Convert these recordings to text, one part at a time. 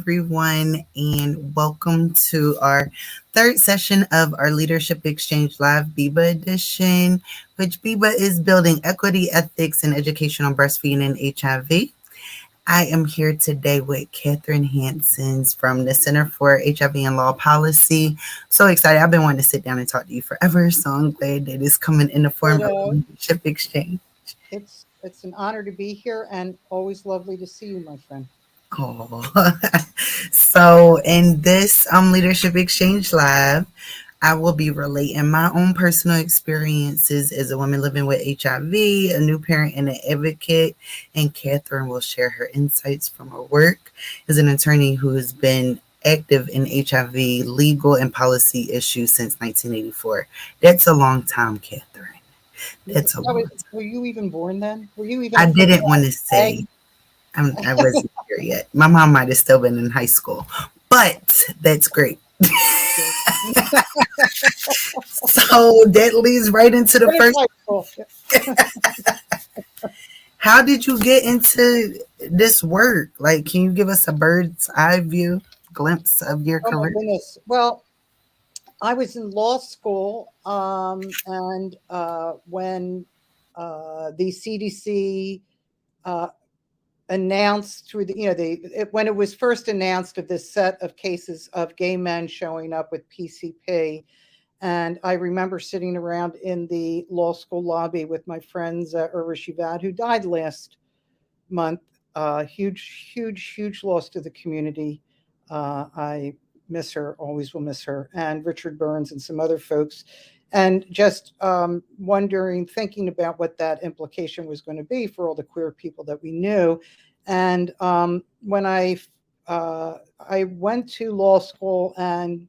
everyone, and welcome to our third session of our Leadership Exchange Live BEEEBAH edition, which BEEEBAH is building equity, ethics, and education on breastfeeding and HIV. I am here today with Catherine Hanssens from the Center for HIV and Law Policy. So excited. I've been wanting to sit down and talk to you forever, so I'm glad that it's coming in the form of a leadership exchange. It's an honor to be here and always lovely to see you, my friend. Oh, so in this Leadership Exchange Live, I will be relating my own personal experiences as a woman living with HIV, a new parent, and an advocate. And Catherine will share her insights from her work as an attorney who has been active in HIV legal and policy issues since 1984. That's a long time, Catherine. That's a long time. Were you even born then? Were you even? I didn't want to say. I wasn't here yet. My mom might have still been in high school, but that's great. So that leads right into the first. How did you get into this work? Like, can you give us a bird's eye view glimpse of your career? My goodness. Well, I was in law school, and when the CDC announced through when it was first announced of this set of cases of gay men showing up with PCP. And I remember sitting around in the law school lobby with my friends, Shivad, who died last month. Huge loss to the community. I miss her, always will miss her, and Richard Burns and some other folks. And just wondering, thinking about what that implication was going to be for all the queer people that we knew. And when I went to law school and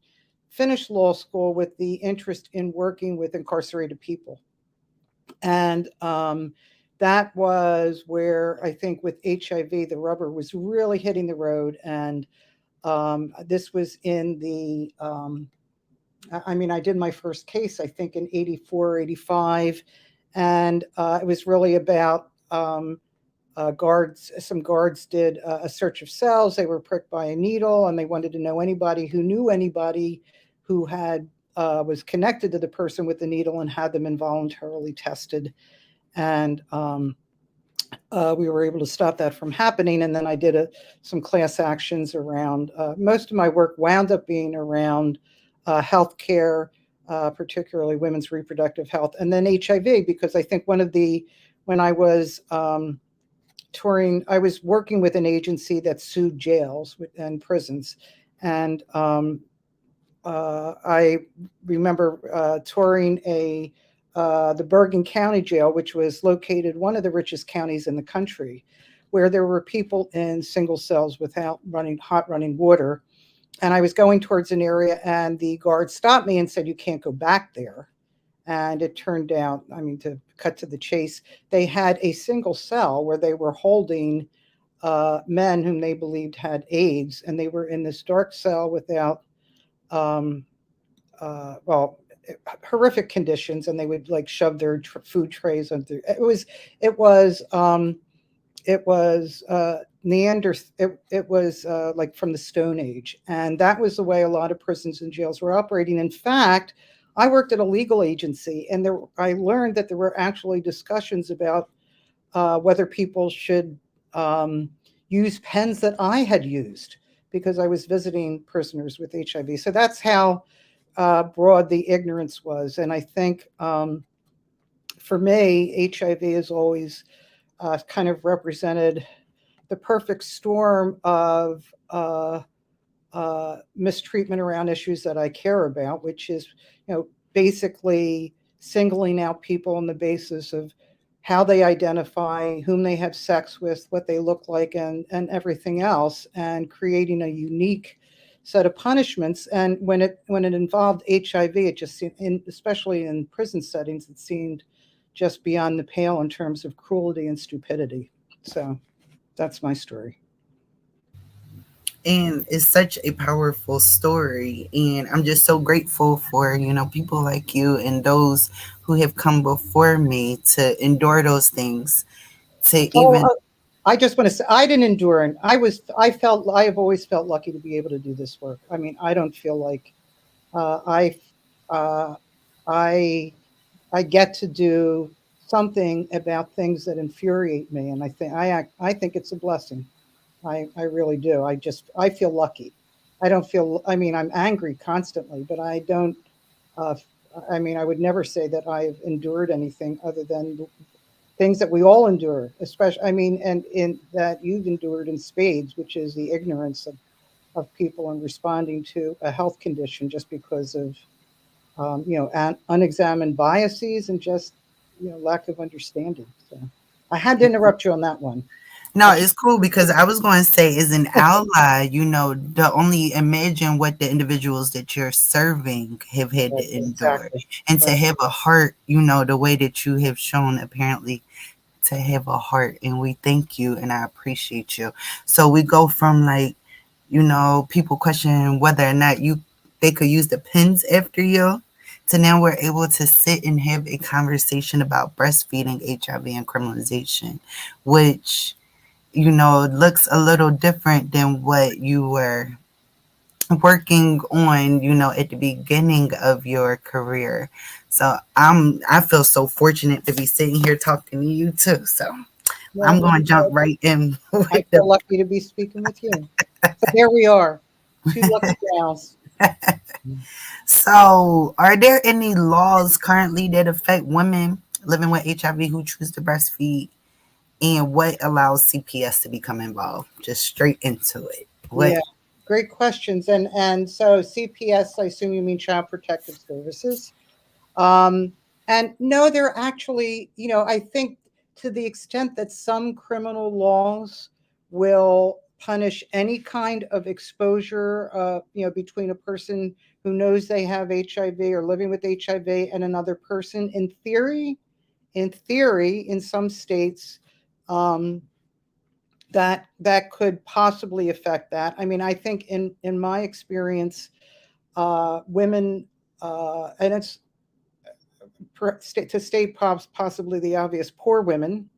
finished law school with the interest in working with incarcerated people. And that was where I think with HIV, the rubber was really hitting the road. And this was in the... I did my first case, I think, in 84, 85. And it was really about guards. Some guards did a search of cells. They were pricked by a needle, and they wanted to know anybody who knew anybody who had was connected to the person with the needle and had them involuntarily tested. And we were able to stop that from happening. And then I did some class actions around, most of my work wound up being around healthcare, particularly women's reproductive health, and then HIV, because I think when I was touring, I was working with an agency that sued jails and prisons. And I remember touring the Bergen County Jail, which was located one of the richest counties in the country, where there were people in single cells without hot running water. And I was going towards an area, and the guard stopped me and said, "You can't go back there." And it turned out, to cut to the chase, they had a single cell where they were holding men whom they believed had AIDS, and they were in this dark cell without, horrific conditions, and they would shove their food trays under. It was like from the Stone Age. And that was the way a lot of prisons and jails were operating. In fact, I worked at a legal agency, and I learned that there were actually discussions about whether people should use pens that I had used, because I was visiting prisoners with HIV. So that's how broad the ignorance was. And I think for me, HIV has always kind of represented the perfect storm of mistreatment around issues that I care about, which is, basically singling out people on the basis of how they identify, whom they have sex with, what they look like, and everything else, and creating a unique set of punishments. And when it involved HIV, it just seemed, especially in prison settings, it seemed just beyond the pale in terms of cruelty and stupidity. So that's my story. And it's such a powerful story. And I'm just so grateful for, people like you and those who have come before me to endure those things, to even I just want to say I didn't endure, and I have always felt lucky to be able to do this work. I mean, I don't feel like I uh, I I get to do something about things that infuriate me, and I think it's a blessing. I really do. I feel lucky. I don't feel. I mean, I'm angry constantly, but I don't. Uh, I mean, I would never say that I've endured anything other than things that we all endure. Especially, I mean, and in that you've endured in spades, which is the ignorance of people in responding to a health condition just because of unexamined biases and just lack of understanding. So I had to interrupt you on that one. No, I should, it's cool because I was going to say, as an ally, to only imagine what the individuals that you're serving have had right, to endure, exactly. and to Right. have a heart, the way that you have shown apparently to have a heart. And we thank you and I appreciate you. So we go from like, people questioning whether or not they could use the pens after you, to now we're able to sit and have a conversation about breastfeeding, HIV, and criminalization, which looks a little different than what you were working on, at the beginning of your career. So I feel so fortunate to be sitting here talking to you too. So I'm Well, going to jump right in I with feel the. lucky to be speaking with you. So there we are, two lucky gals. So, are there any laws currently that affect women living with HIV who choose to breastfeed, and what allows CPS to become involved? Just straight into it. What? Yeah, great questions. And so CPS, I assume you mean Child Protective Services. Um, and no, they're actually, I think to the extent that some criminal laws will punish any kind of exposure, between a person who knows they have HIV or living with HIV and another person, in some states, um, that could possibly affect that. I mean, I think in my experience, women, and it's to state possibly the obvious, poor women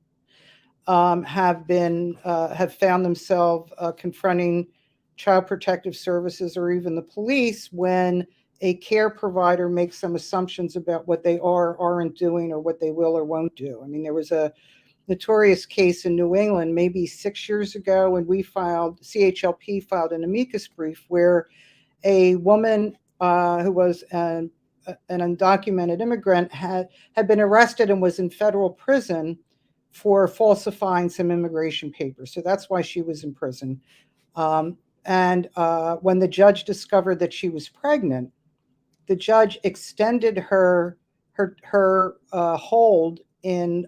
have found themselves confronting child protective services or even the police when a care provider makes some assumptions about what they aren't doing or what they will or won't do. I mean, there was a notorious case in New England maybe 6 years ago when CHLP filed an amicus brief where a woman who was an undocumented immigrant had been arrested and was in federal prison for falsifying some immigration papers. So that's why she was in prison. Um, and when the judge discovered that she was pregnant, the judge extended her hold in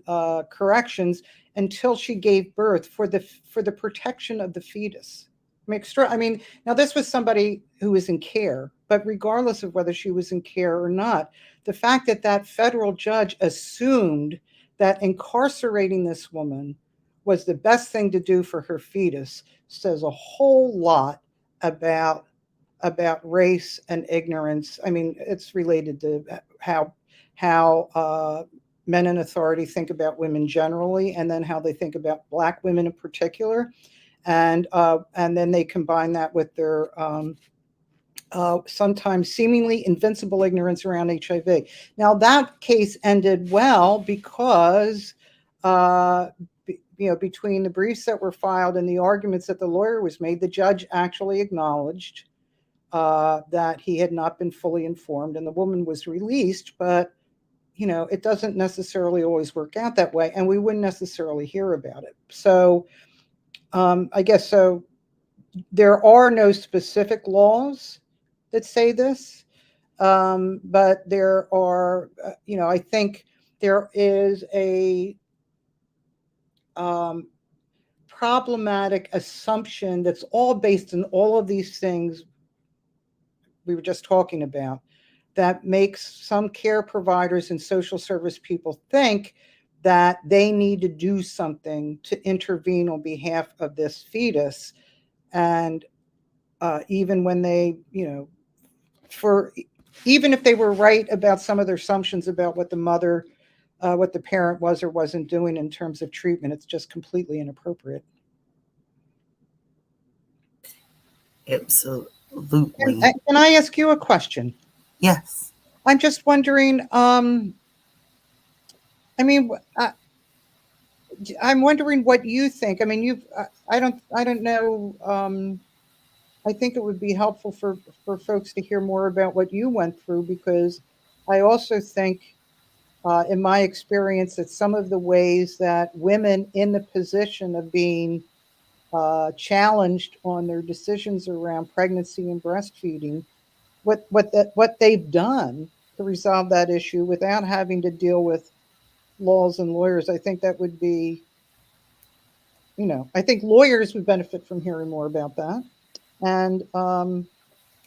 corrections until she gave birth for the protection of the fetus. I mean, now this was somebody who was in care, but regardless of whether she was in care or not, the fact that that federal judge assumed that incarcerating this woman was the best thing to do for her fetus says a whole lot about race and ignorance. I mean, it's related to how men in authority think about women generally, and then how they think about Black women in particular, and then they combine that with their sometimes seemingly invincible ignorance around HIV. Now that case ended well because. Between the briefs that were filed and the arguments that the lawyer was made, the judge actually acknowledged that he had not been fully informed, and the woman was released. But it doesn't necessarily always work out that way, and we wouldn't necessarily hear about it. So I guess so. There are no specific laws that say this, but there are. I think there is a um, problematic assumption that's all based on all of these things we were just talking about that makes some care providers and social service people think that they need to do something to intervene on behalf of this fetus. And even when they, for even if they were right about some of their assumptions about what the mother what the parent was or wasn't doing in terms of treatment. It's just completely inappropriate. Absolutely. Can I ask you a question? Yes. I'm just wondering. I mean, I'm wondering what you think. I mean, I don't know. I think it would be helpful for folks to hear more about what you went through, because I also think, in my experience, that some of the ways that women in the position of being challenged on their decisions around pregnancy and breastfeeding, what they've done to resolve that issue without having to deal with laws and lawyers, I think that would be, I think lawyers would benefit from hearing more about that. And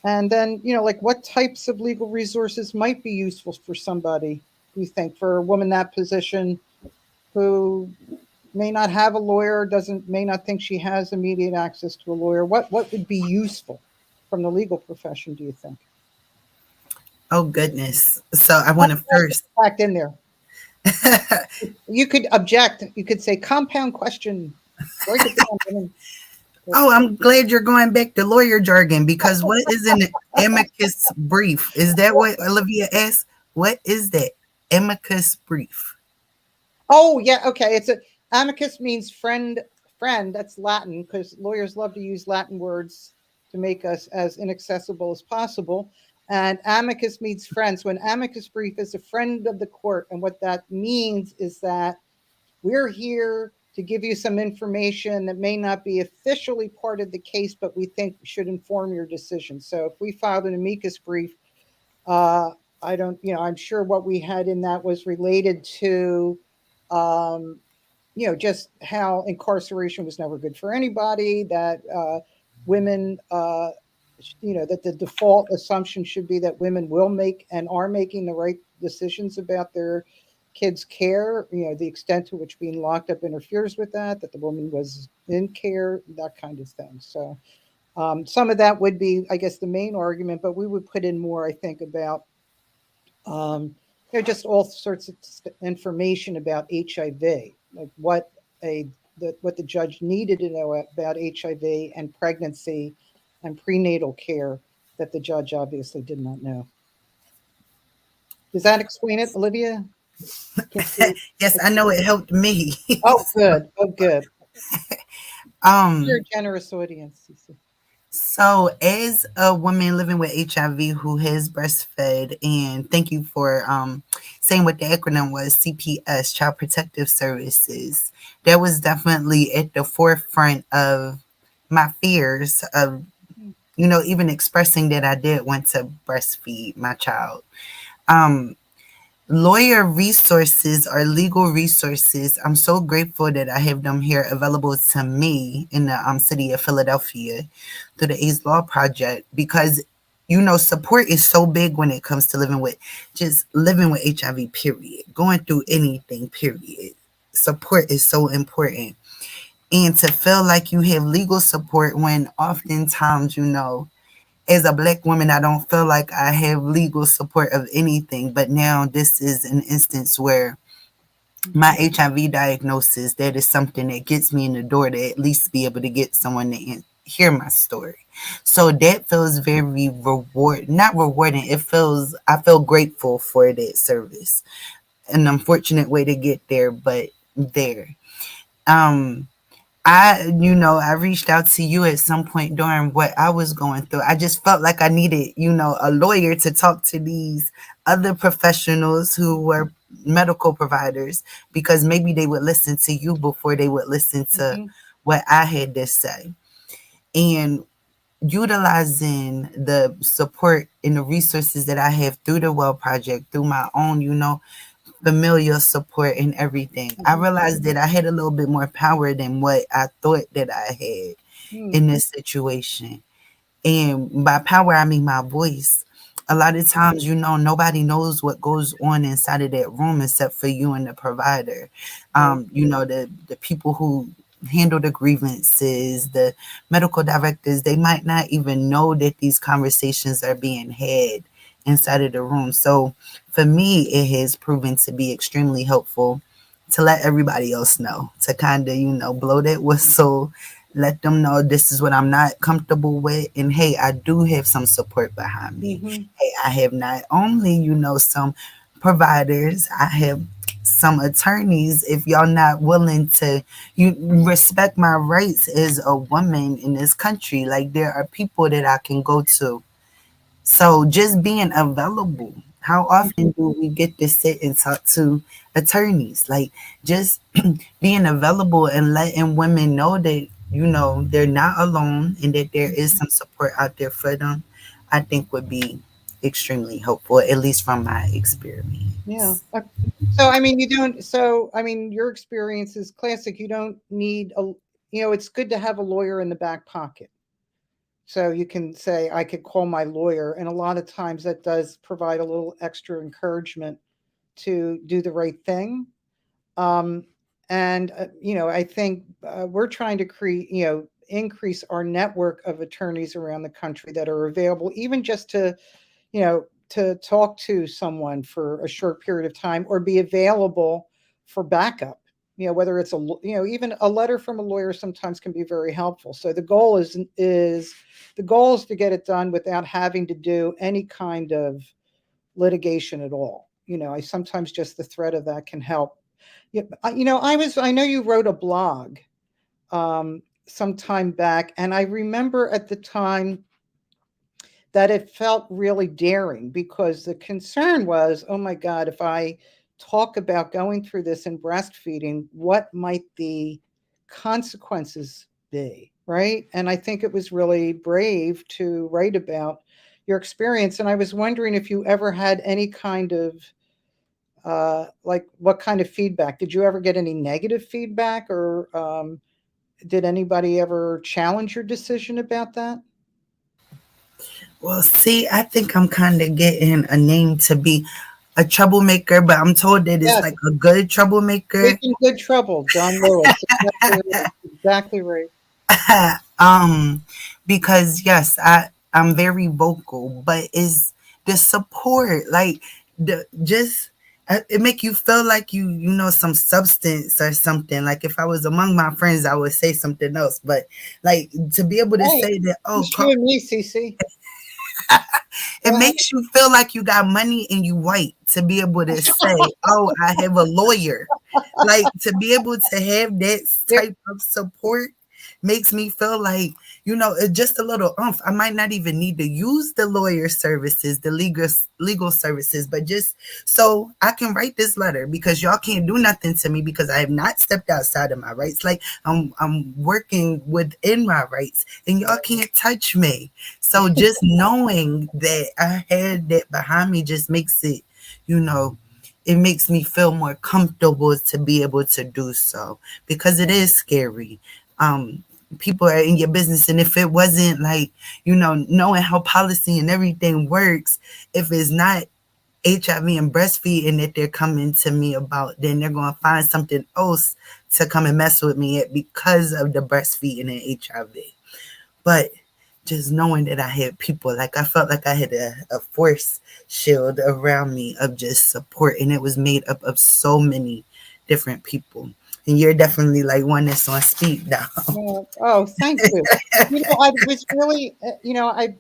and then, like, what types of legal resources might be useful for somebody, do you think, for a woman in that position who may not have a lawyer, may not think she has immediate access to a lawyer? What would be useful from the legal profession, do you think? Oh, goodness. So I want to first. Back in there. You could object. You could say compound question. Break it down. Oh, I'm glad you're going back to lawyer jargon, because what is an amicus brief? Is that what Olivia asked? What is that amicus brief? Oh, yeah. Okay. Amicus means friend. Friend. That's Latin, because lawyers love to use Latin words to make us as inaccessible as possible. And amicus means friend. So an amicus brief is a friend of the court. And what that means is that we're here to give you some information that may not be officially part of the case, but we think should inform your decision. So if we filed an amicus brief, I don't, I'm sure what we had in that was related to, just how incarceration was never good for anybody, that women, that the default assumption should be that women will make and are making the right decisions about their kids' care, the extent to which being locked up interferes with that the woman was in care, that kind of thing. So some of that would be, I guess, the main argument, but we would put in more, I think, about um, just all sorts of information about HIV, like what the judge needed to know about HIV and pregnancy and prenatal care that the judge obviously did not know. Does that explain it, Olivia? Yes, I know it helped me. Oh, good. Oh, good. You're um, a generous audience. so as a woman living with HIV who has breastfed, and thank you for saying what the acronym was, CPS, Child Protective Services. That was definitely at the forefront of my fears of, even expressing that I did want to breastfeed my child. Um, Lawyer resources or legal resources, I'm so grateful that I have them here available to me in the city of Philadelphia through the AIDS Law Project, because support is so big when it comes to living with HIV, period, going through anything, period. Support is so important. And to feel like you have legal support when oftentimes, as a Black woman, I don't feel like I have legal support of anything. But now this is an instance where my HIV diagnosis, that is something that gets me in the door to at least be able to get someone to hear my story. So that feels very not rewarding. I feel grateful for that service. An unfortunate way to get there, but there. Um, I reached out to you at some point during what I was going through. I just felt like I needed, a lawyer to talk to these other professionals who were medical providers, because maybe they would listen to you before they would listen to what I had to say. And utilizing the support and the resources that I have through the Well Project, through my own, familial support and everything, I realized that I had a little bit more power than what I thought that I had in this situation. And by power, I mean my voice. A lot of times, nobody knows what goes on inside of that room except for you and the provider. The people who handle the grievances, the medical directors, they might not even know that these conversations are being had inside of the room. So for me, it has proven to be extremely helpful to let everybody else know, to kind of, blow that whistle, let them know this is what I'm not comfortable with. And hey, I do have some support behind me. Hmm. Hey, I have not only, some providers, I have some attorneys. If y'all not willing to you respect my rights as a woman in this country, like there are people that I can go to. So just being available. How often do we get to sit and talk to attorneys? Like just being available and letting women know that, they're not alone and that there is some support out there for them, I think would be extremely helpful, at least from my Yeah. experience. So I mean, you don't. So I mean, your experience is classic. You don't need a. It's good to have a lawyer in the back pocket. So you can say, I could call my lawyer. And a lot of times that does provide a little extra encouragement to do the right thing. Um, and, I think we're trying to create, increase our network of attorneys around the country that are available, even just you know, to talk to someone for a short period of time or be available for backup. Whether it's even a letter from a lawyer sometimes can be very helpful. So the goal is to get it done without having to do any kind of litigation at all. I sometimes just the threat of that can help. Yeah, I know you wrote a blog some time back, and I remember at the time that it felt really daring because the concern was, oh my God, if I talk about going through this in breastfeeding, what might the consequences be? Right. And I think it was really brave to write about your experience. And I was wondering if you ever had any kind of like what kind of feedback? Did you ever get any negative feedback or did anybody ever challenge your decision about that? Well, see, I think I'm kind of getting a name to be a troublemaker, but I'm told that it's Yes. like a good troublemaker. Making good trouble, John Lewis. Exactly right. Exactly right. um, because yes, I'm very vocal, but is the support like the just it make you feel like you know some substance or something. Like if I was among my friends, I would say something else, but like to be able to Hey, say that, oh, just you and me, Cece. it Go ahead. makes you feel like you got money and you white to be able to say, oh, I have a lawyer. Like to be able to have that There, type of support makes me feel like, just a little umph. I might not even need to use the lawyer services, the legal services, but just so I can write this letter because y'all can't do nothing to me because I have not stepped outside of my rights. Like I'm working within my rights and y'all can't touch me. So just knowing that I had that behind me just makes it, you know, it makes me feel more comfortable to be able to do so because it is scary. People are in your business, and if it wasn't like, knowing how policy and everything works, if it's not HIV and breastfeeding that they're coming to me about, then they're going to find something else to come and mess with me at because of the breastfeeding and HIV. But just knowing that I had people, like I felt like I had a force shield around me of just support, and it was made up of so many different people. And you're definitely like one that's on speed now. yeah. Oh, thank you. I was really,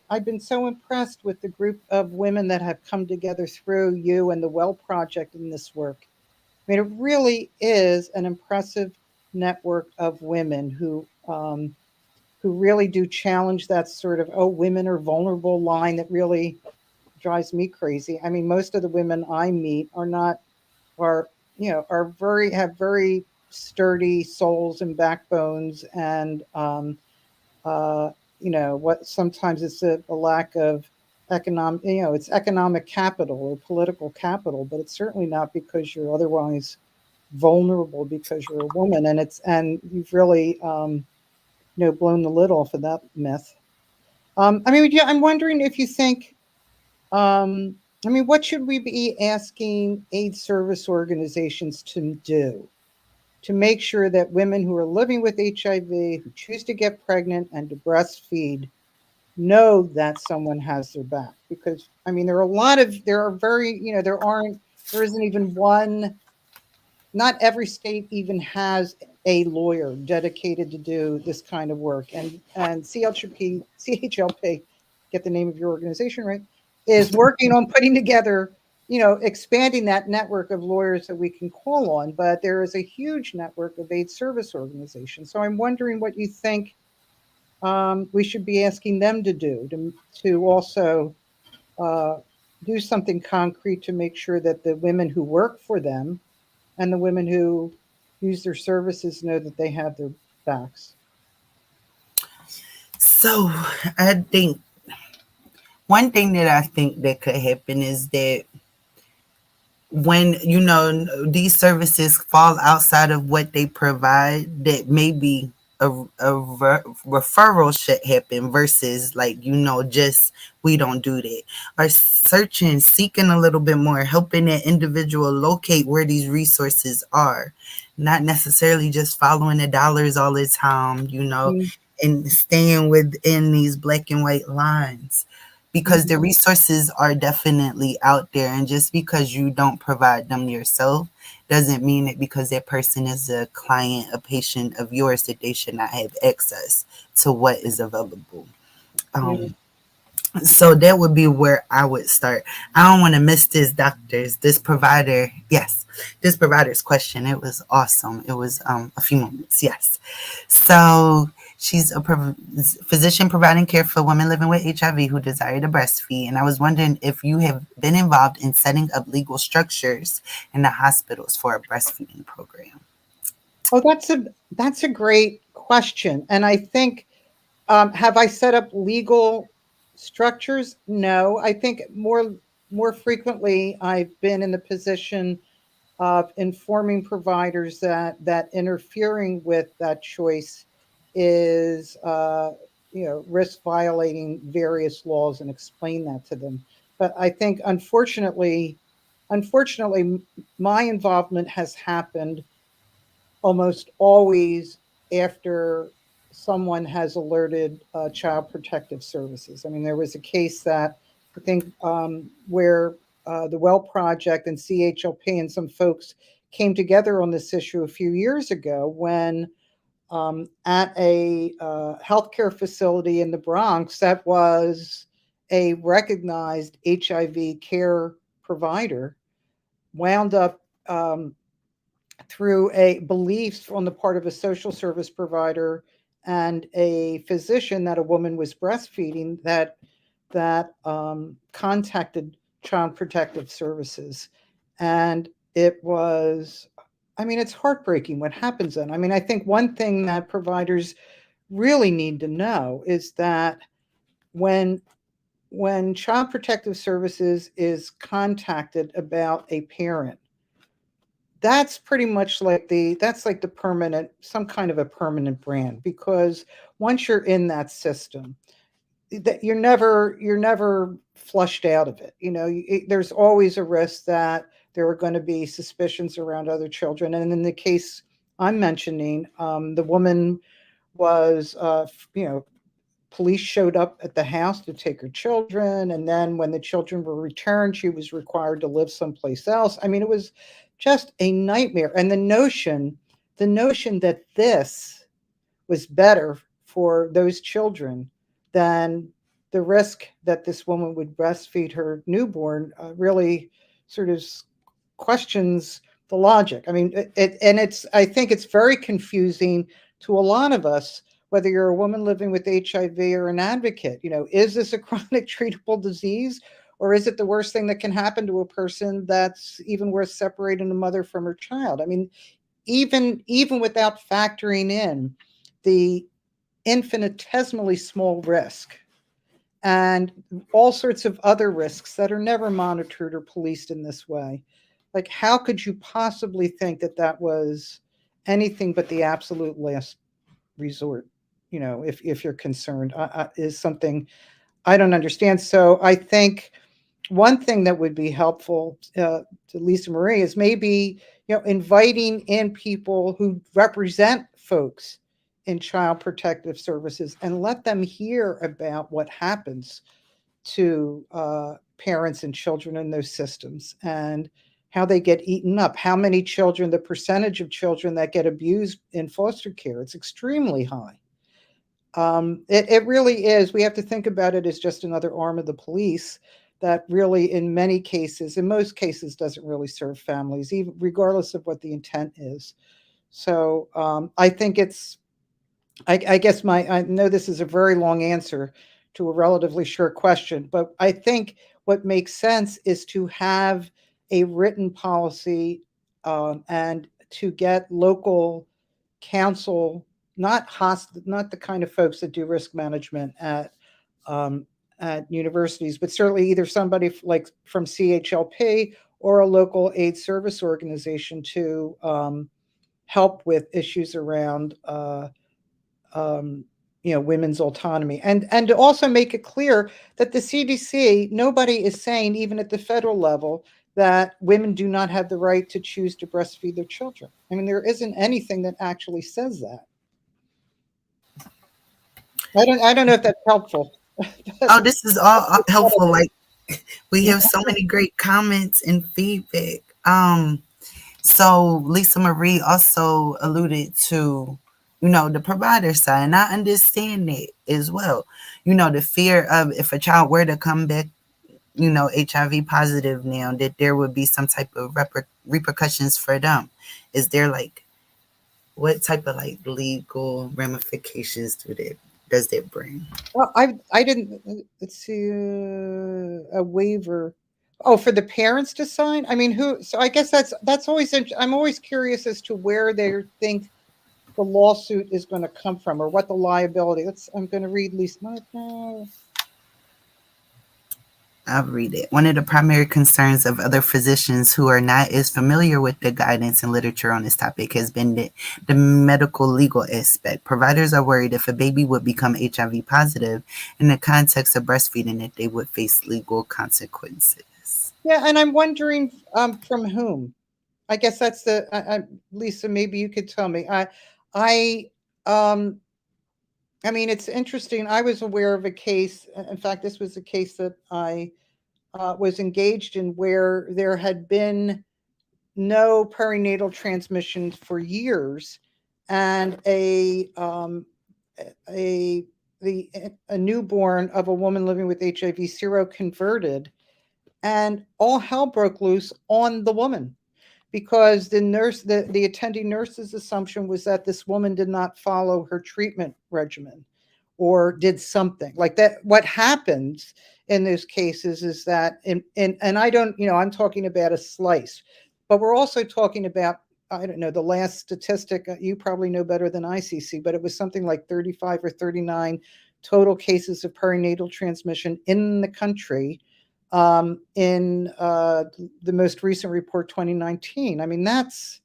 I've been so impressed with the group of women that have come together through you and the Well Project in this work. I mean, it really is an impressive network of women who really do challenge that sort of, oh, women are vulnerable line that really drives me crazy. I mean, most of the women I meet are not are are have very sturdy souls and backbones, and uh, what sometimes it's a lack of economic, it's economic capital or political capital, but it's certainly not because you're otherwise vulnerable because you're a woman, and you've really blown the lid off of that myth. I mean, yeah, I'm wondering if you think, um, I mean, what should we be asking aid service organizations to do to make sure that women who are living with HIV, who choose to get pregnant and to breastfeed, know that someone has their back. Because I mean, there are very, there isn't even one, not every state even has a lawyer dedicated to do this kind of work. And CHLP, get the name of your organization right, is working on putting together, expanding that network of lawyers that we can call on. But there is a huge network of AIDS service organizations. So I'm wondering what you think we should be asking them to do to also uh, do something concrete to make sure that the women who work for them and the women who use their services know that they have their backs. So I think one thing that I think that could happen is that when these services fall outside of what they provide, that maybe referral should happen versus like just we don't do that, or searching, seeking a little bit more, helping that individual locate where these resources are, not necessarily just following the dollars all the time, Mm-hmm. and staying within these black and white lines, because the resources are definitely out there. And just because you don't provide them yourself doesn't mean that because that person is a client, a patient of yours, that they should not have access to what is available. Yeah. um, so that would be where I would start. I don't want to miss this provider. Yes, this provider's question. It was awesome. It was a few moments. Yes. So she's a physician providing care for women living with HIV who desire to breastfeed. And I was wondering if you have been involved in setting up legal structures in the hospitals for a breastfeeding program. Oh, that's a great question, and I think have I set up legal structures? No, I think more frequently I've been in the position of informing providers that interfering with that choice is risk violating various laws and explain that to them. But I think unfortunately my involvement has happened almost always after someone has alerted Child Protective Services. I mean, there was a case that I think where the Well Project and CHLP and some folks came together on this issue a few years ago when at a healthcare facility in the Bronx that was a recognized HIV care provider wound up through a belief on the part of a social service provider and a physician that a woman was breastfeeding that contacted Child Protective Services, and it was, I mean, it's heartbreaking what happens then. I mean, I think one thing that providers really need to know is that when when Child Protective Services is contacted about a parent, that's pretty much like that's like the permanent, some kind of a permanent brand, because once you're in that system, that you're never flushed out of it. There's always a risk that there are going to be suspicions around other children. And in the case I'm mentioning, the woman was police showed up at the house to take her children, and then when the children were returned, she was required to live someplace else. I mean, it was just a nightmare. And the notion that this was better for those children than the risk that this woman would breastfeed her newborn really sort of questions the logic. I mean, I think it's very confusing to a lot of us, whether you're a woman living with HIV or an advocate. Is this a chronic treatable disease? Or is it the worst thing that can happen to a person that's even worth separating a mother from her child? I mean, even without factoring in the infinitesimally small risk and all sorts of other risks that are never monitored or policed in this way. Like, how could you possibly think that that was anything but the absolute last resort? If you're concerned, is something I don't understand. So I think one thing that would be helpful to Lisa Marie is maybe inviting in people who represent folks in child protective services and let them hear about what happens to parents and children in those systems and how they get eaten up. How many children, the percentage of children that get abused in foster care, it's extremely high. It really is. We have to think about it as just another arm of the police that really, in many cases, in most cases, doesn't really serve families, even regardless of what the intent is. So I think it's, I guess I know this is a very long answer to a relatively short question, but I think what makes sense is to have a written policy and to get local counsel, not the kind of folks that do risk management um, at universities, but certainly either somebody like from CHLP or a local aid service organization to help with issues around um, women's autonomy, and to also make it clear that the CDC, nobody is saying, even at the federal level, that women do not have the right to choose to breastfeed their children. I mean, there isn't anything that actually says that. I don't know if that's helpful. Oh, this is all helpful. Like we Yeah. have so many great comments and feedback. So Lisa Marie also alluded to, the provider side, and I understand that as well. The fear of if a child were to come back, HIV positive now, that there would be some type of repercussions for them. Is there like what type of like legal ramifications does that bring? Well, I didn't. Let's see, a waiver. Oh, for the parents to sign. I mean, who? So I guess that's always. I'm always curious as to where they think the lawsuit is going to come from or what the liability. I'm going to read Lisa. I'll read it. One of the primary concerns of other physicians who are not as familiar with the guidance and literature on this topic has been the medical legal aspect. Providers are worried if a baby would become HIV positive in the context of breastfeeding that they would face legal consequences. Yeah, and I'm wondering from whom. I guess that's Lisa. Maybe you could tell me. I, um, I mean, it's interesting. I was aware of a case. In fact, this was a case that I was engaged in where there had been no perinatal transmission for years, and a a newborn of a woman living with HIV seroconverted, and all hell broke loose on the woman because the attending nurse's assumption was that this woman did not follow her treatment regimen or did something like that. What happens in those cases is that and I don't, I'm talking about a slice, but we're also talking about, I don't know, the last statistic, you probably know better than ICC, but it was something like 35 or 39 total cases of perinatal transmission in the country in the most recent report, 2019. I mean, that's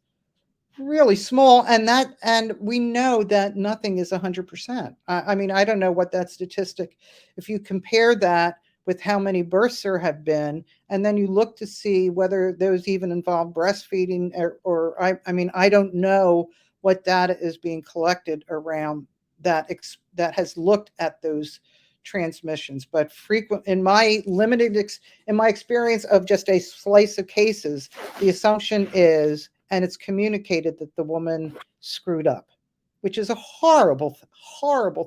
really small, and we know that nothing is 100%. I mean, I don't know what that statistic, if you compare that with how many births there have been, and then you look to see whether those even involve breastfeeding or I mean, I don't know what data is being collected around that has looked at those transmissions, but frequent in my in my experience of just a slice of cases, the assumption is, and it's communicated, that the woman screwed up, which is a horrible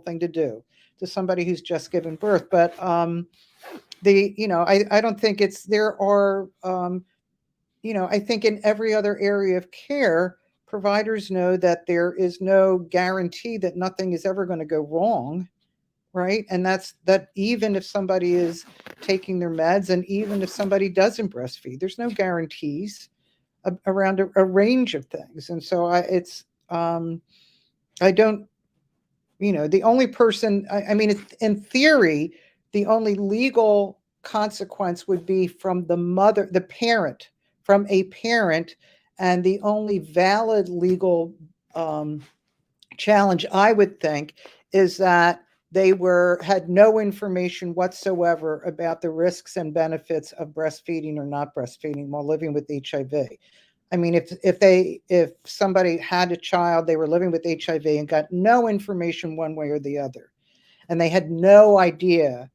thing to do to somebody who's just given birth. But I don't think it's, there are, I think in every other area of care, providers know that there is no guarantee that nothing is ever going to go wrong, right? And that's that, even if somebody is taking their meds and even if somebody doesn't breastfeed, there's no guarantees around a range of things. And so I don't, the only person, I mean, in theory, the only legal consequence would be from the parent, from a parent. And the only valid legal challenge, I would think, is that they had no information whatsoever about the risks and benefits of breastfeeding or not breastfeeding while living with HIV. I mean, if somebody had a child, they were living with HIV and got no information one way or the other, and they had no idea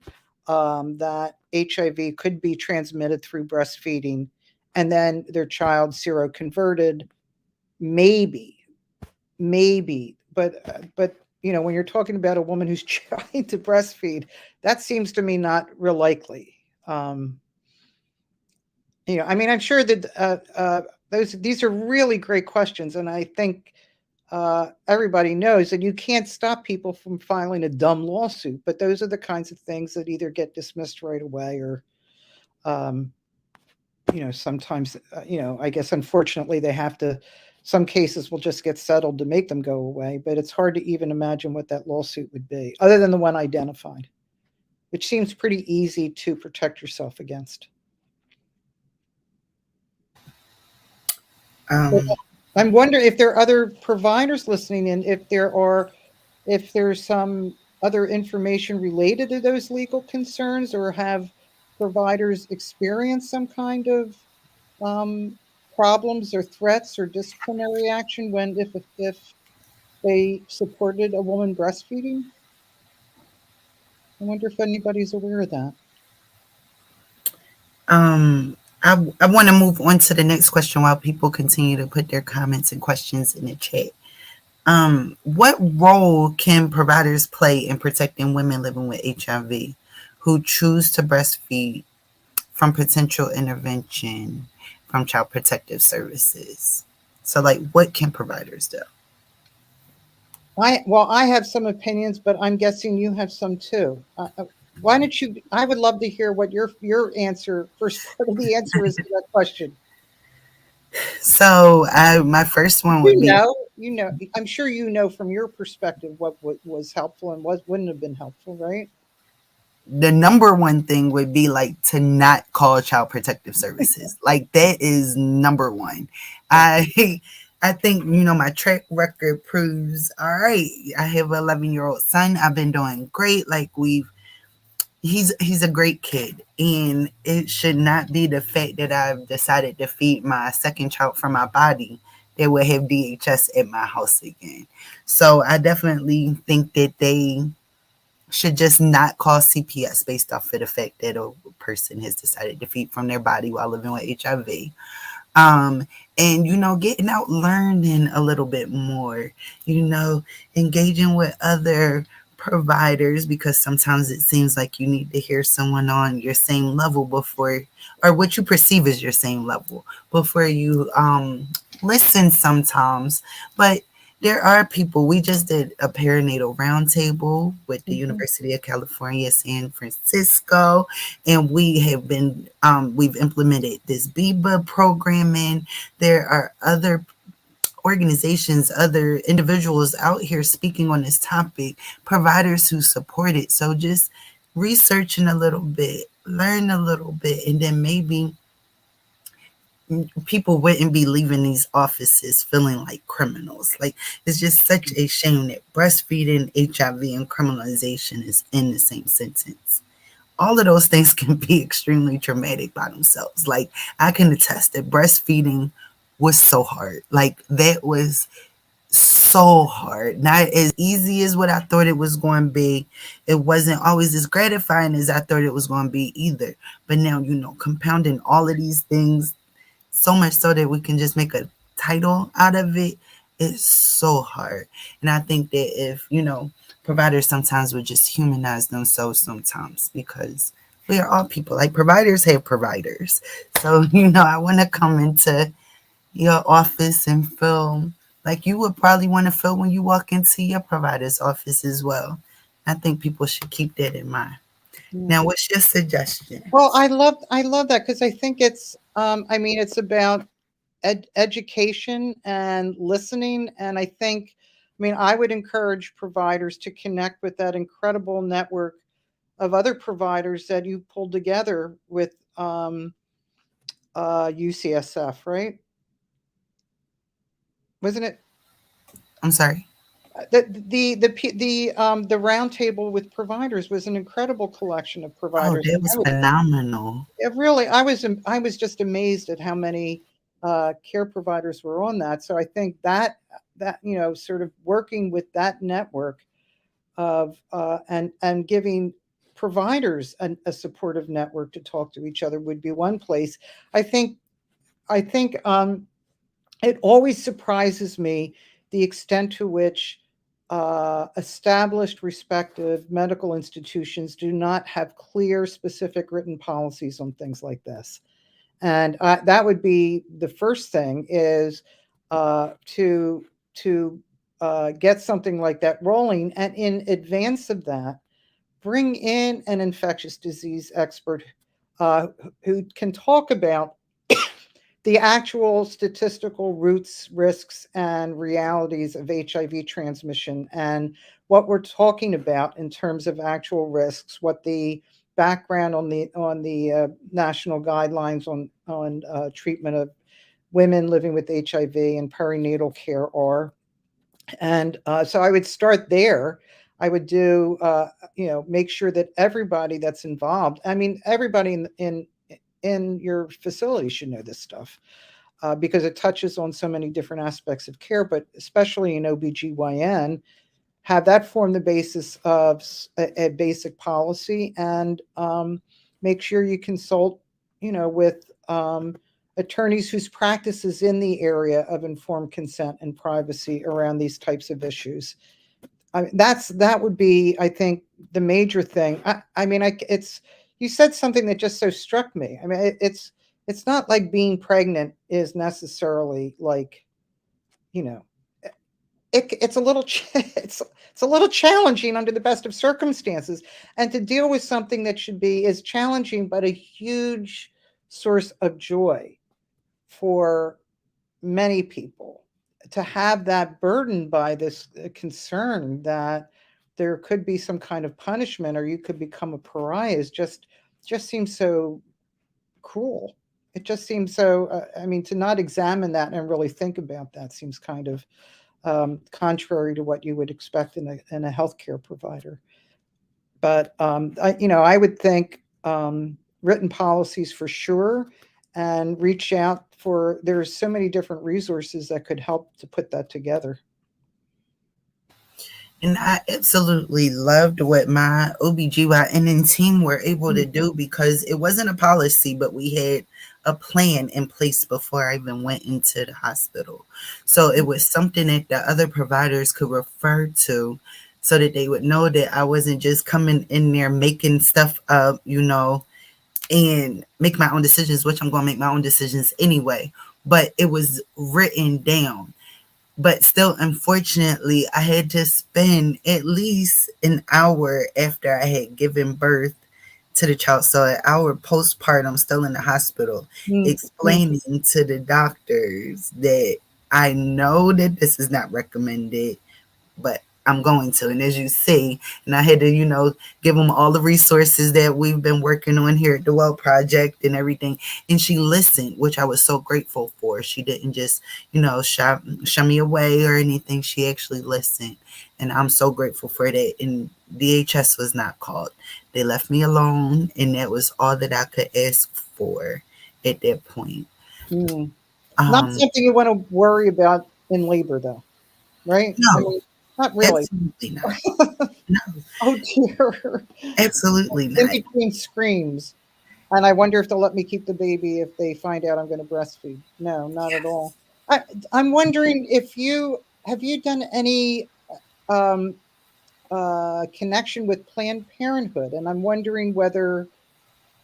that HIV could be transmitted through breastfeeding, and then their child seroconverted, maybe, maybe, but when you're talking about a woman who's trying to breastfeed, that seems to me not real likely. Um, I mean, I'm sure that these are really great questions, and I think everybody knows that you can't stop people from filing a dumb lawsuit, but those are the kinds of things that either get dismissed right away or, um, sometimes, I guess unfortunately they have to. Some cases will just get settled to make them go away, but it's hard to even imagine what that lawsuit would be, other than the one identified, which seems pretty easy to protect yourself against. But Um, I'm wondering if there are other providers listening in, if there's some other information related to those legal concerns, or have providers experienced some kind of um, problems or threats or disciplinary action if they supported a woman breastfeeding. I wonder if anybody's aware of that. um, I want to move on to the next question while people continue to put their comments and questions in the chat. What role can providers play in protecting women living with HIV who choose to breastfeed from potential intervention from Child Protective Services? So, like, what can providers do? I have some opinions, but I'm guessing you have some too. Why don't you? I would love to hear what your answer, first part of the answer, is to that question. So, my first one would You be know, you know. I'm sure you know from your perspective what was helpful and what wouldn't have been helpful, right? the number one thing would be like to not call Child Protective Services. Like that is number one. Yeah. I I think my track record proves all right. I have an 11-year-old son. I've been doing great. Like he's a great kid, and it should not be the fact that I've decided to feed my second child from my body that will have DHS at my house again. So I definitely think that they should just not call CPS based off of the fact that a person has decided to feed from their body while living with HIV. Um, and getting out, learning a little bit more, engaging with other providers, because sometimes it seems like you need to hear someone on your same level before, or what you perceive as your same level, before you listen sometimes. But there are people. We just did a perinatal roundtable with the Mhm. University of California, San Francisco, and we've implemented this BEEEBAH programming. There are other organizations, other individuals out here speaking on this topic, providers who support it. So just researching a little bit, learn a little bit, and then maybe people wouldn't be leaving these offices feeling like criminals. Like it's just such a shame that breastfeeding, HIV, and criminalization is in the same sentence. All of those things can be extremely traumatic by themselves. Like I can attest that breastfeeding was so hard. Like that was so hard. Not as easy as what I thought it was going to be. It wasn't always as gratifying as I thought it was going to be either. But now, compounding all of these things so much so that we can just make a title out of it, it's so hard. And I think that if, providers sometimes would just humanize themselves sometimes, because we are all people. Like providers have providers. So, I want to come into your office and feel like you would probably want to feel when you walk into your provider's office as well. I think people should keep that in mind. Yeah. Now, what's your suggestion? Well, I love that because I think I mean, it's about education and listening, and I mean, I would encourage providers to connect with that incredible network of other providers that you pulled together with UCSF, right? Wasn't it I'm sorry. the roundtable with providers was an incredible collection of Oh, providers, that and was phenomenal. it really I was just amazed at how many. care providers were on that. So I think that sort of working with that network of and giving providers a supportive network to talk to each other would be one place. I think I think it always surprises me the extent to which established, respected medical institutions do not have clear, specific written policies on things like this. And that would be the first thing is uh, to get something like that rolling, and in advance of that, bring in an infectious disease expert uh, who can talk about the actual statistical roots, risks, and realities of HIV transmission, and what we're talking about in terms of actual risks, what the background on the national guidelines on treatment of women living with HIV and perinatal care are. And so I would start there. I would do, make sure that everybody that's involved, I mean, everybody in your facility should know this stuff because it touches on so many different aspects of care, but especially in OBGYN, have that form the basis of a basic policy, and make sure you consult, with attorneys whose practice is in the area of informed consent and privacy around these types of issues. I mean, that would be, I think, the major thing. I mean, it's you said something that just so struck me. I mean, it's not like being pregnant is necessarily like, you know, it's a little it's a little challenging under the best of circumstances, and to deal with something that should be is challenging but a huge source of joy for many people, to have that burden by this concern that there could be some kind of punishment or you could become a pariah is just seems so cruel. It just seems so I mean, to not examine that and really think about that seems kind of contrary to what you would expect in a healthcare provider. But I would think written policies for sure, and reach out for. There's so many different resources that could help to put that together. And I absolutely loved what my OBGYN and team were able to do because it wasn't a policy, but we had a plan in place before I even went into the hospital. So it was something that the other providers could refer to so that they would know that I wasn't just coming in there making stuff up, and make my own decisions, which I'm going to make my own decisions anyway. But it was written down. But still, unfortunately, I had to spend at least an hour after I had given birth to the child, so an hour postpartum, still in the hospital, Mm, mm, explaining to the doctors that I know that this is not recommended, but I'm going to. And as you see, and I had to, give them all the resources that we've been working on here at the Well Project and everything. And she listened, which I was so grateful for. She didn't just, shy me away or anything. She actually listened. And I'm so grateful for that. And DHS was not called. They left me alone. And that was all that I could ask for at that point. mm. Not Um, something you want to worry about in labor, though, right? I no, mean, not really. absolutely not. No, Oh dear. absolutely In not. between screams. And I wonder if they'll let me keep the baby if they find out I'm going to breastfeed. No, not at all. I, I'm wondering if you have you done any um, connection with Planned Parenthood, and I'm wondering whether,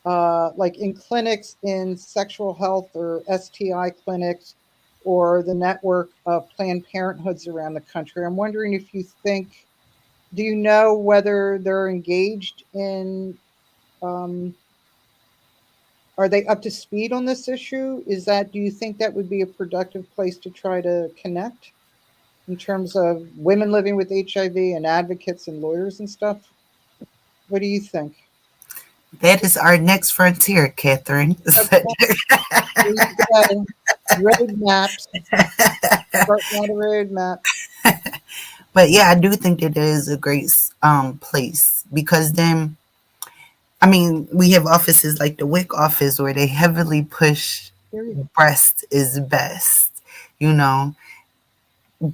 like in clinics in sexual health or STI clinics, or the network of Planned Parenthoods around the country. I'm wondering if you think, do you know whether they're engaged in um, are they up to speed on this issue? Do you think that would be a productive place to try to connect in terms of women living with HIV and advocates and lawyers and stuff? What do you think? That is our next frontier, Catherine. Okay, there you go. Roadmaps. Start down the roadmap. But yeah, I do think that it is a great place because then, I mean, we have offices like the WIC office where they heavily push There you go. breast is best, you know.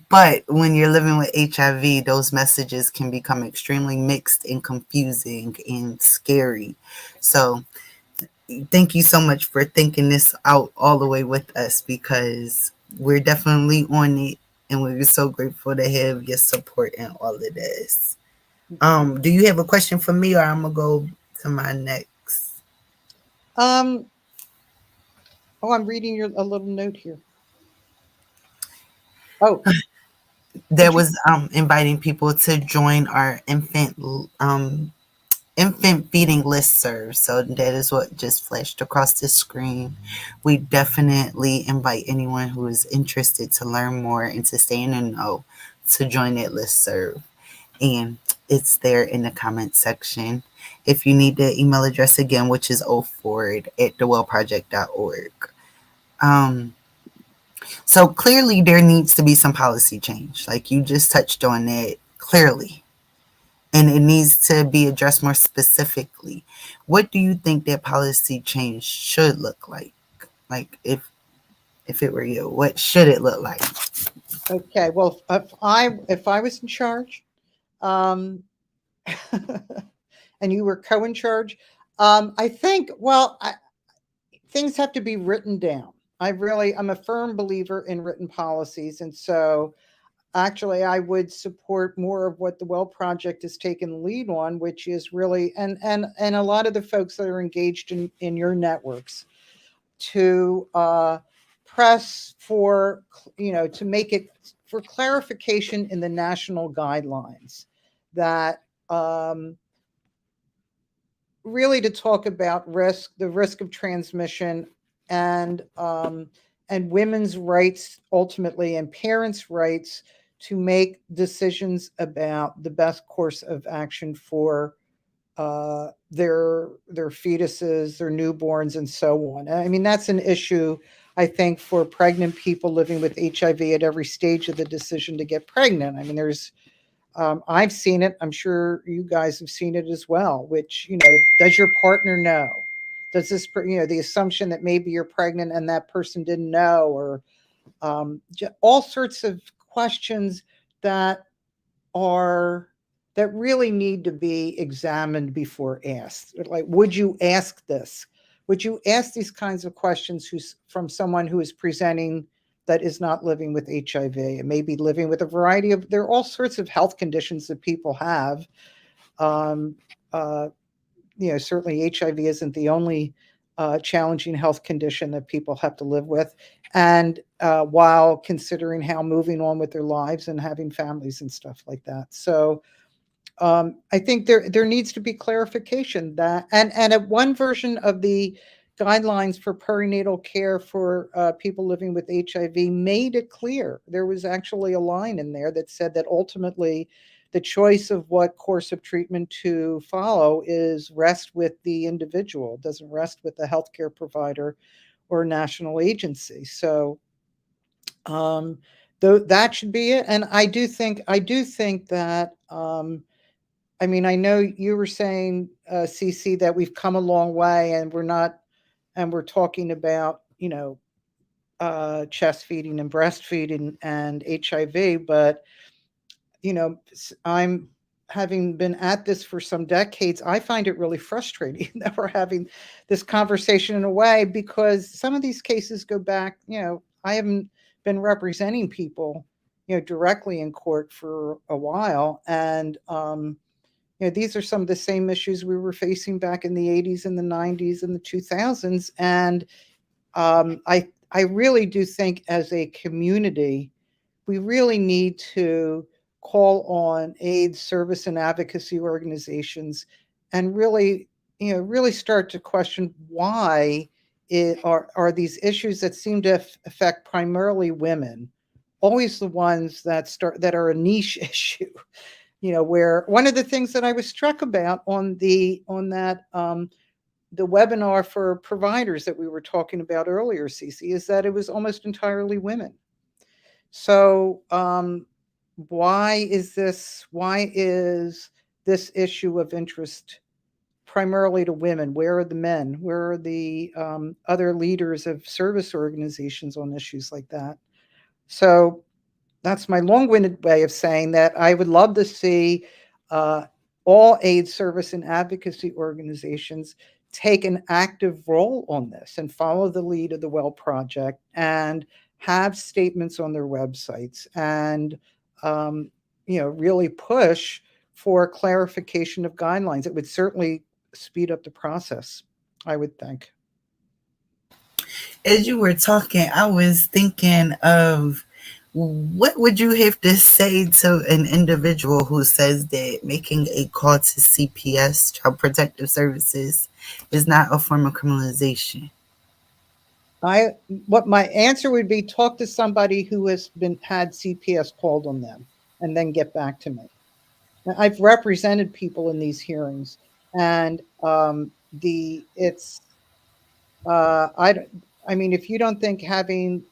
But when you're living with HIV, those messages can become extremely mixed and confusing and scary. So, thank you so much for thinking this out all the way with us, because we're definitely on it and we're so grateful to have your support in all of this. Do you have a question for me, or I'm gonna go to my next? Um, oh, I'm reading your a little note here. Oh, There would you? was inviting people to join our infant feeding listserv. So that is what just flashed across the screen. We definitely invite anyone who is interested to learn more and to stay in the know to join that listserv. And it's there in the comment section. If you need the email address again, which is oford@thewellproject.org. Um, so clearly there needs to be some policy change. Like you just touched on that clearly. And it needs to be addressed more specifically. What do you think that policy change should look like? Like if it were you, what should it look like? Okay. Well, if I was in charge, um, and you were co in charge, I think. Well, things have to be written down. I'm a firm believer in written policies, and so actually I would support more of what the Well Project has taken the lead on, which is really and a lot of the folks that are engaged in your networks to press for, to make it for clarification in the national guidelines that um, really to talk about the risk of transmission, and and women's rights ultimately, and parents' rights to make decisions about the best course of action for their fetuses, their newborns, and so on. I mean, that's an issue, I think, for pregnant people living with HIV at every stage of the decision to get pregnant. I mean, I've seen it. I'm sure you guys have seen it as well. Which, does your partner know? Does the assumption that maybe you're pregnant and that person didn't know, or all sorts of questions that are that really need to be examined before asked. Like, would you ask this? Would you ask these kinds of questions who's from someone who is presenting that is not living with HIV and maybe living with a variety of, there are all sorts of health conditions that people have. Um, uh, Certainly HIV isn't the only challenging health condition that people have to live with. And while considering how moving on with their lives and having families and stuff like that. So I think there needs to be clarification that, and at one version of the guidelines for perinatal care for people living with HIV made it clear. There was actually a line in there that said that ultimately the choice of what course of treatment to follow is rest with the individual, doesn't rest with the healthcare provider or national agency. So um, though that should be it. And I do think that I mean, I know you were saying, CC, that we've come a long way, and we're talking about, chest feeding and breastfeeding and HIV, but I'm having been at this for some decades. I find it really frustrating that we're having this conversation in a way, because some of these cases go back. I haven't been representing people, directly in court for a while, and these are some of the same issues we were facing back in the 80s and the 90s and the 2000s. And I really do think, as a community, we really need to call on AIDS service and advocacy organizations, and really start to question why are these issues that seem to affect primarily women always the ones that are a niche issue. Where one of the things that I was struck about on the webinar for providers that we were talking about earlier, Cece, is that it was almost entirely women. So why is this issue of interest primarily to women. Where are the men? Where are the other leaders of service organizations on issues like that? So that's my long-winded way of saying that I would love to see uh, all AIDS service and advocacy organizations take an active role on this and follow the lead of the Well Project and have statements on their websites and um, really push for clarification of guidelines. It would certainly speed up the process, I would think. As you were talking, I was thinking of what would you have to say to an individual who says that making a call to CPS, Child Protective Services, is not a form of criminalization? I what my answer would be: talk to somebody who has been had CPS called on them, and then get back to me. Now, I've represented people in these hearings, and the it's I I mean, if you don't think having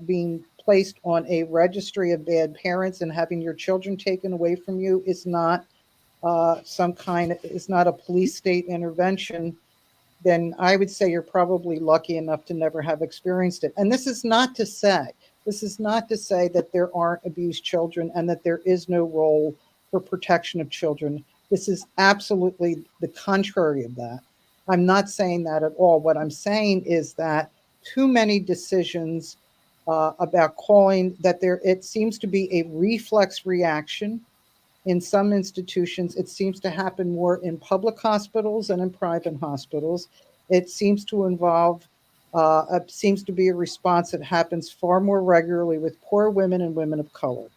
being placed on a registry of bad parents and having your children taken away from you is not is not a police state intervention, then I would say you're probably lucky enough to never have experienced it. And this is not to say that there aren't abused children and that there is no role for protection of children. This is absolutely the contrary of that. I'm not saying that at all. What I'm saying is that too many decisions about calling that there, it seems to be a reflex reaction in some institutions. It seems to happen more in public hospitals than in private hospitals. It seems to involve, seems to be a response that happens far more regularly with poor women and women of color.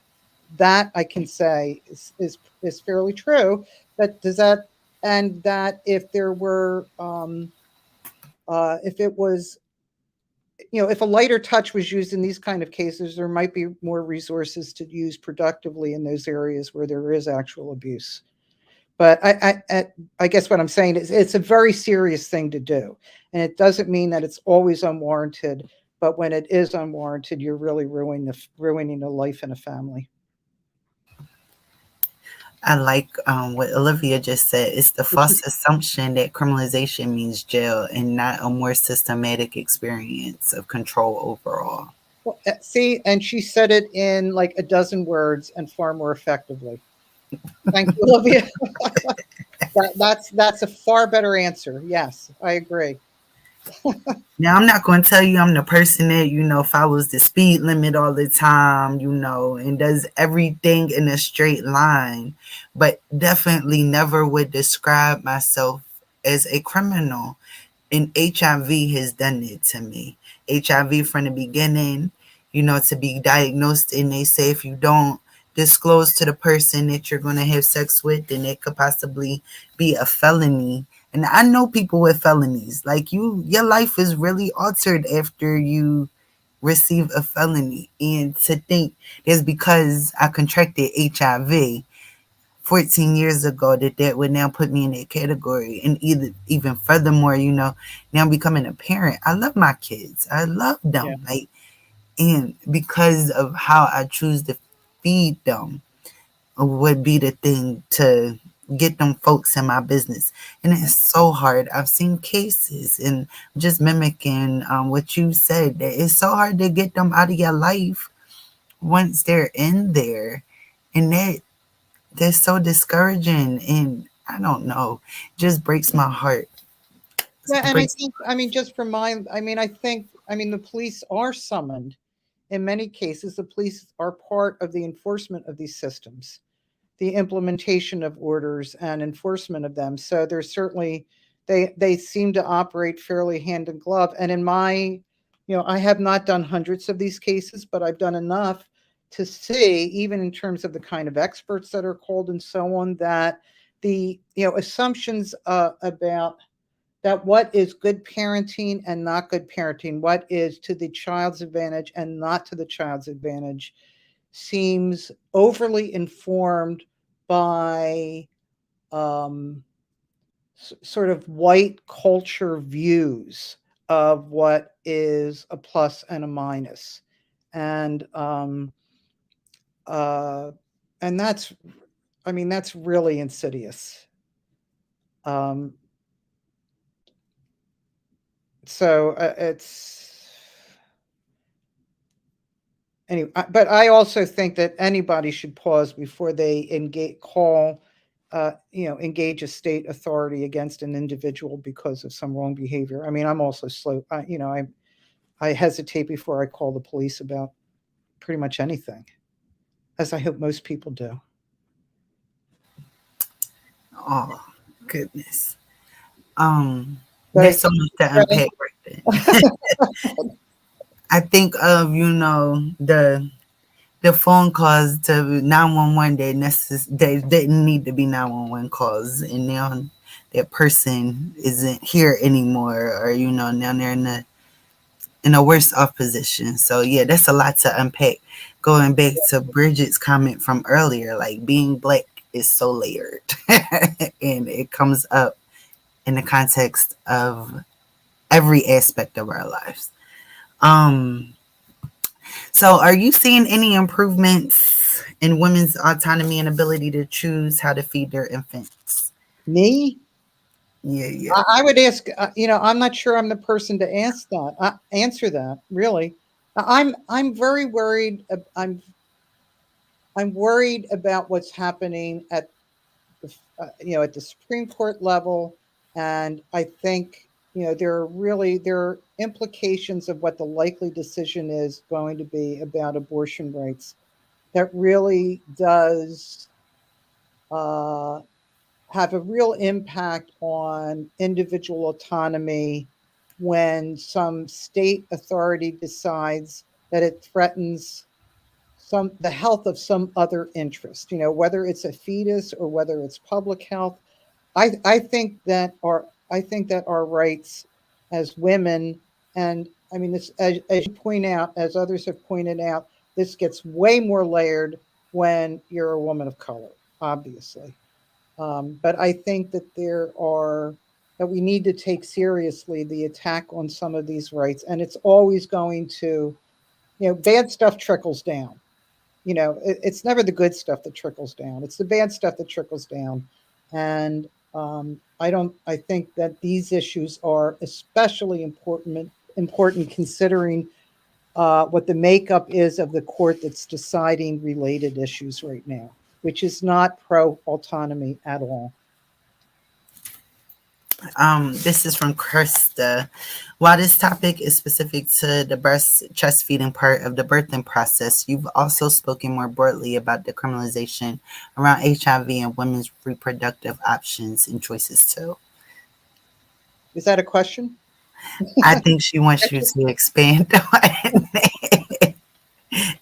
That I can say is fairly true. But does that, and that if there were, if it was, if a lighter touch was used in these kind of cases, there might be more resources to use productively in those areas where there is actual abuse. But I guess what I'm saying is it's a very serious thing to do, and it doesn't mean that it's always unwarranted. But when it is unwarranted, you're really ruining a life and a family. I like what Olivia just said. It's the Which is, false assumption that criminalization means jail and not a more systematic experience of control overall. well, see, and she said it in like a dozen words and far more effectively. Thank you, Olivia. That's a far better answer. Yes, I agree. Now, I'm not going to tell you I'm the person that, follows the speed limit all the time, and does everything in a straight line, but definitely never would describe myself as a criminal. And HIV has done it to me. HIV from the beginning, to be diagnosed, and they say if you don't disclose to the person that you're going to have sex with, then it could possibly be a felony. And I know people with felonies. Like your life is really altered after you receive a felony. And to think it's because I contracted HIV 14 years ago that would now put me in that category. And even furthermore, now becoming a parent, I love my kids. I love Yeah. them. Like, and because of how I choose to feed them would be the thing to get them folks in my business. And it's so hard. I've seen cases, and just mimicking what you said, that it's so hard to get them out of your life once they're in there. And that's so discouraging, and I don't know, just breaks my heart. Yeah, It and I breaks. think, just from I think, the police are summoned. In many cases, the police are part of the enforcement of these systems, the implementation of orders and enforcement of them. So there's certainly, they seem to operate fairly hand in glove. And in my, I have not done hundreds of these cases, but I've done enough to see, even in terms of the kind of experts that are called and so on, that the assumptions about that what is good parenting and not good parenting, what is to the child's advantage and not to the child's advantage, seems overly informed by um, sort of white culture views of what is a plus and a minus, and uh, and that's, that's really insidious. Um, So it's anyway. But I also think that anybody should pause before they engage a state authority against an individual because of some wrong behavior. I mean, I'm also slow. I hesitate before I call the police about pretty much anything, as I hope most people do. Oh, goodness. Um, But I there's so think much to unpack right there. I think of, the phone calls to 911 they didn't need to be 911 calls, and now that person isn't here anymore, or now they're in a worse off position. So yeah, that's a lot to unpack. Going back to Bridget's comment from earlier, like being black is so layered, and it comes up in the context of every aspect of our lives. Um, so, are you seeing any improvements in women's autonomy and ability to choose how to feed their infants? me, Yeah, yeah. I would ask. I'm not sure I'm the person to ask that. Answer that really. I'm very worried. I'm worried about what's happening at at the Supreme Court level, and I think there are implications of what the likely decision is going to be about abortion rights that really does uh, have a real impact on individual autonomy when some state authority decides that it threatens the health of some other interest, whether it's a fetus or whether it's public health. I think that our rights as women, and I mean this, as you point out, as others have pointed out, this gets way more layered when you're a woman of color, obviously. But I think that we need to take seriously the attack on some of these rights, and it's always going to, bad stuff trickles down. It's never the good stuff that trickles down. It's the bad stuff that trickles down. And I think that these issues are especially important considering what the makeup is of the court that's deciding related issues right now, which is not pro autonomy at all. This is from Krista. While this topic is specific to the breast chest feeding part of the birthing process, you've also spoken more broadly about the criminalization around HIV and women's reproductive options and choices too. Is that a question? I think she wants you to expand on that.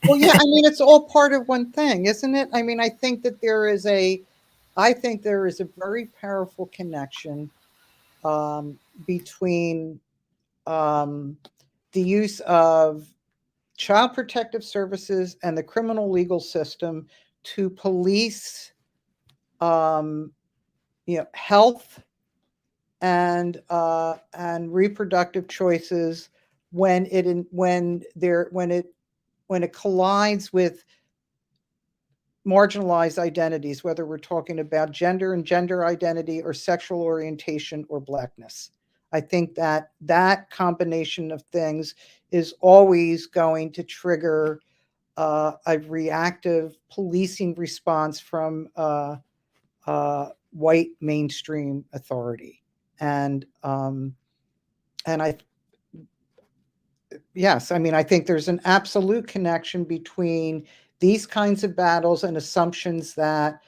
Well, yeah, I mean, it's all part of one thing, isn't it? I mean, I think there is a very powerful connection um, between um, the use of child protective services and the criminal legal system to police, um, health and reproductive choices when it collides with marginalized identities, whether we're talking about gender and gender identity or sexual orientation or blackness. I think that combination of things is always going to trigger a reactive policing response from white mainstream authority. And um, and I yes, I mean, I think there's an absolute connection between these kinds of battles and assumptions that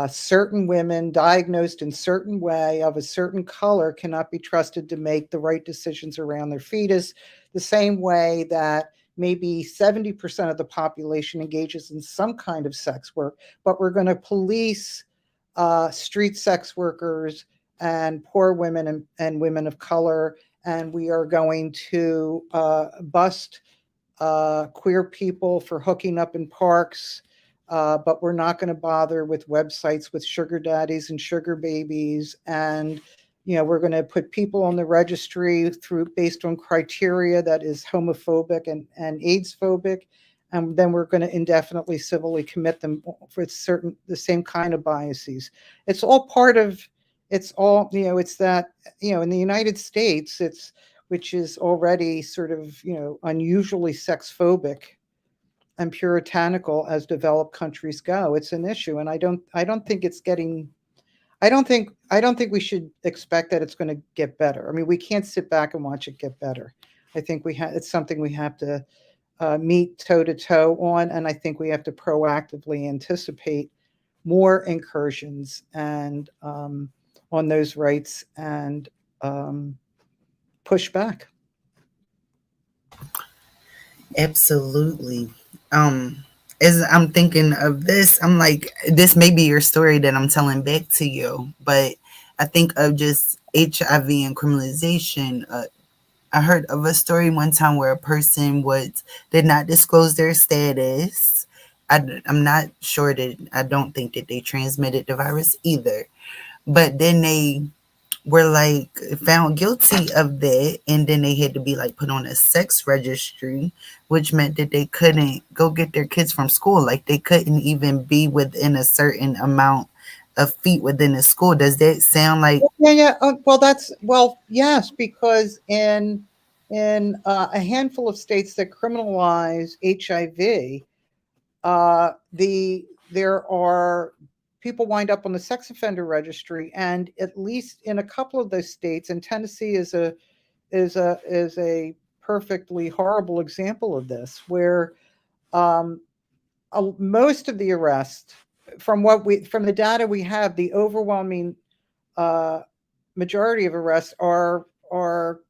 certain women diagnosed in certain way of a certain color cannot be trusted to make the right decisions around their fetus, the same way that maybe 70% of the population engages in some kind of sex work, but we're going to police street sex workers and poor women and women of color, and we are going to bust queer people for hooking up in parks, but we're not going to bother with websites with sugar daddies and sugar babies. And we're going to put people on the registry based on criteria that is homophobic and AIDS phobic, and then we're going to indefinitely civilly commit them for the same kind of biases. It's all part of it's all it's that in the United States which is already sort of, unusually sex phobic and puritanical as developed countries go. It's an issue, and I don't think it's getting. I don't think we should expect that it's going to get better. I mean, we can't sit back and watch it get better. I think it's something we have to meet toe to toe on, and I think we have to proactively anticipate more incursions and on those rights and um, push back. Absolutely. Um, as I'm thinking of this, I'm like, this may be your story that I'm telling back to you, but I think of just HIV and criminalization. I heard of a story one time where a person did not disclose their status. I'm not sure that I don't think that they transmitted the virus either, but then they were like found guilty of that, and then they had to be like put on a sex registry, which meant that they couldn't go get their kids from school. Like they couldn't even be within a certain amount of feet within the school. Does that sound like? Yeah, yeah. Yes, because in a handful of states that criminalize HIV, there are people wind up on the sex offender registry, and at least in a couple of those states, and Tennessee is a perfectly horrible example of this, where um, most of the arrests, from the data we have, the overwhelming uh, majority of arrests are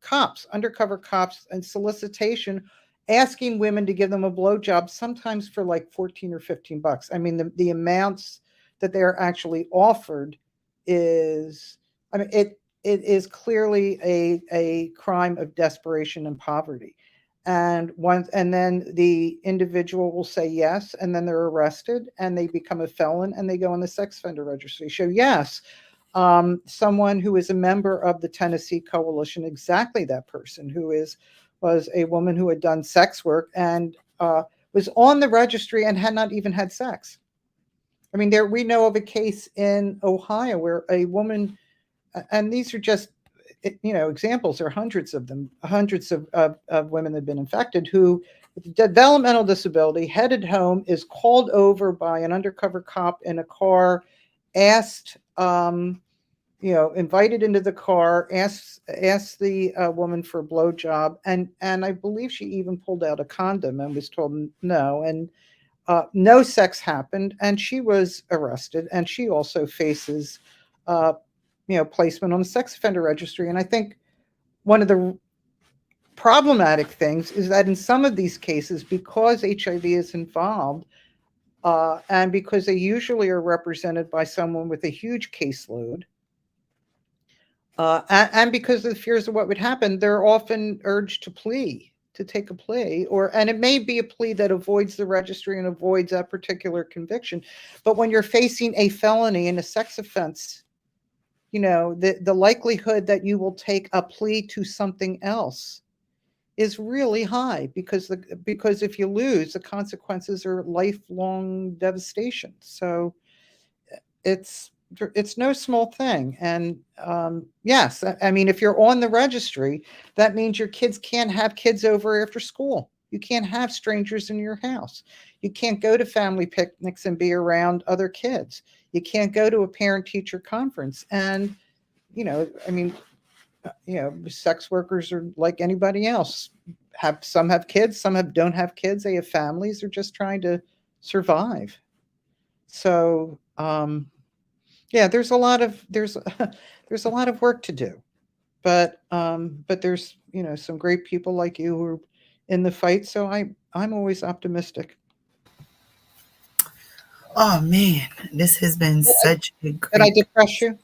cops, undercover cops, and solicitation, asking women to give them a blowjob, sometimes for like 14 or 15 bucks. I mean, the amounts that they are actually offered is, I mean, it is clearly a crime of desperation and poverty. And then the individual will say yes, and then they're arrested and they become a felon and they go on the sex offender registry. So yes, someone who is a member of the Tennessee Coalition, exactly that person was a woman who had done sex work and was on the registry and had not even had sex. I mean, we know of a case in Ohio where a woman, and these are just examples. There are hundreds of them, hundreds of women that have been infected who, with developmental disability, headed home, is called over by an undercover cop in a car, asked, invited into the car, asked the woman for a blowjob, and I believe she even pulled out a condom and was told no, and no sex happened, and she was arrested, and she also faces, uh, placement on the sex offender registry. And I think one of the problematic things is that in some of these cases, because HIV is involved, and because they usually are represented by someone with a huge caseload, and because of the fears of what would happen, they're often urged to take a plea, and it may be a plea that avoids the registry and avoids that particular conviction. But when you're facing a felony and a sex offense, the likelihood that you will take a plea to something else is really high, because if you lose, the consequences are lifelong devastation. So it's it's no small thing. And yes, I mean, if you're on the registry, that means your kids can't have kids over after school. You can't have strangers in your house. You can't go to family picnics and be around other kids. You can't go to a parent teacher conference. And I mean, sex workers are like anybody else. Some have kids, some don't have kids. They have families. They're just trying to survive. So yeah, there's a lot of work to do, but there's some great people like you who are in the fight. So I'm always optimistic. Oh man, this has been such a Did I great. depress you?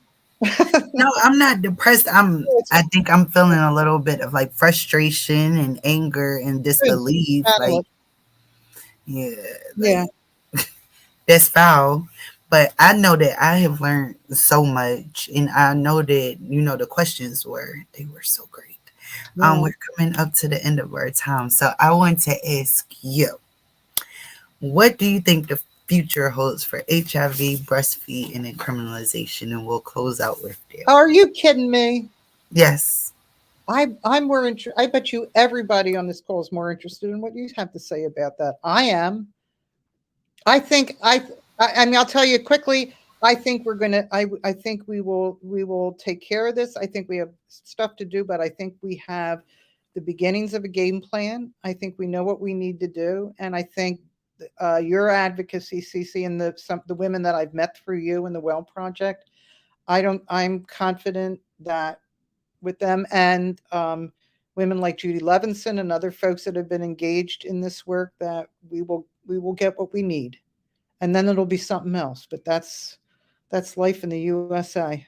No, I'm not depressed. I think I'm feeling a little bit of like frustration and anger and Good. disbelief. Handle Like, it. yeah, Yeah. like that's foul. But I know that I have learned so much, and I know that the questions were so great. Yeah. We're coming up to the end of our time, so I want to ask you, what do you think the future holds for HIV, breastfeed, and criminalization? And we'll close out with there. Are you kidding me? Yes. I'm more interested. I bet you everybody on this call is more interested in what you have to say about that. I am. I think I mean I'll tell you quickly. I think we're gonna. I think we will take care of this. I think we have stuff to do, but I think we have the beginnings of a game plan. I think we know what we need to do, and I think your advocacy, Cece, and the women that I've met through you and the Well Project. I'm confident that with them and women like Judy Levinson and other folks that have been engaged in this work that we will get what we need, and then it'll be something else. But that's life in the USA.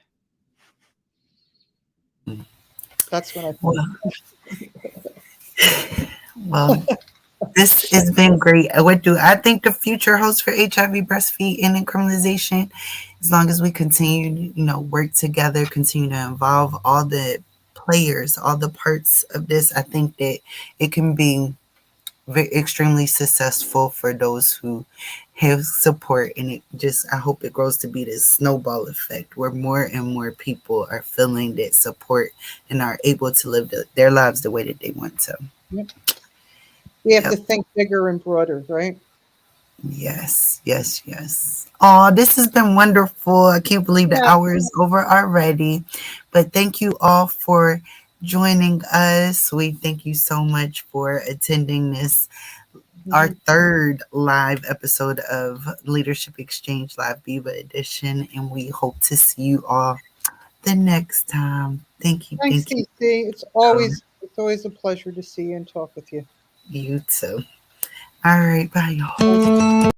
That's what I think. Well, well, this has been great. What do I think the future holds for HIV breastfeeding and criminalization? As long as we continue, work together, continue to involve all the players, all the parts of this, I think that it can be extremely successful for those who have support. And I hope it grows to be this snowball effect where more and more people are feeling that support and are able to live their lives the way that they want to. Yep. We have to Yep. think bigger and broader, right? Yes, yes, yes. Oh, this has been wonderful. I can't believe the Yeah. hour is over already. But thank you all for joining us. We thank you so much for attending this, our Mhm. third live episode of Leadership Exchange Live BEEEBAH edition. And we hope to see you all the next time. Thank you. Thanks, Thank you. CC. It's always a pleasure to see you and talk with you. You too. All right. Bye, y'all. Bye.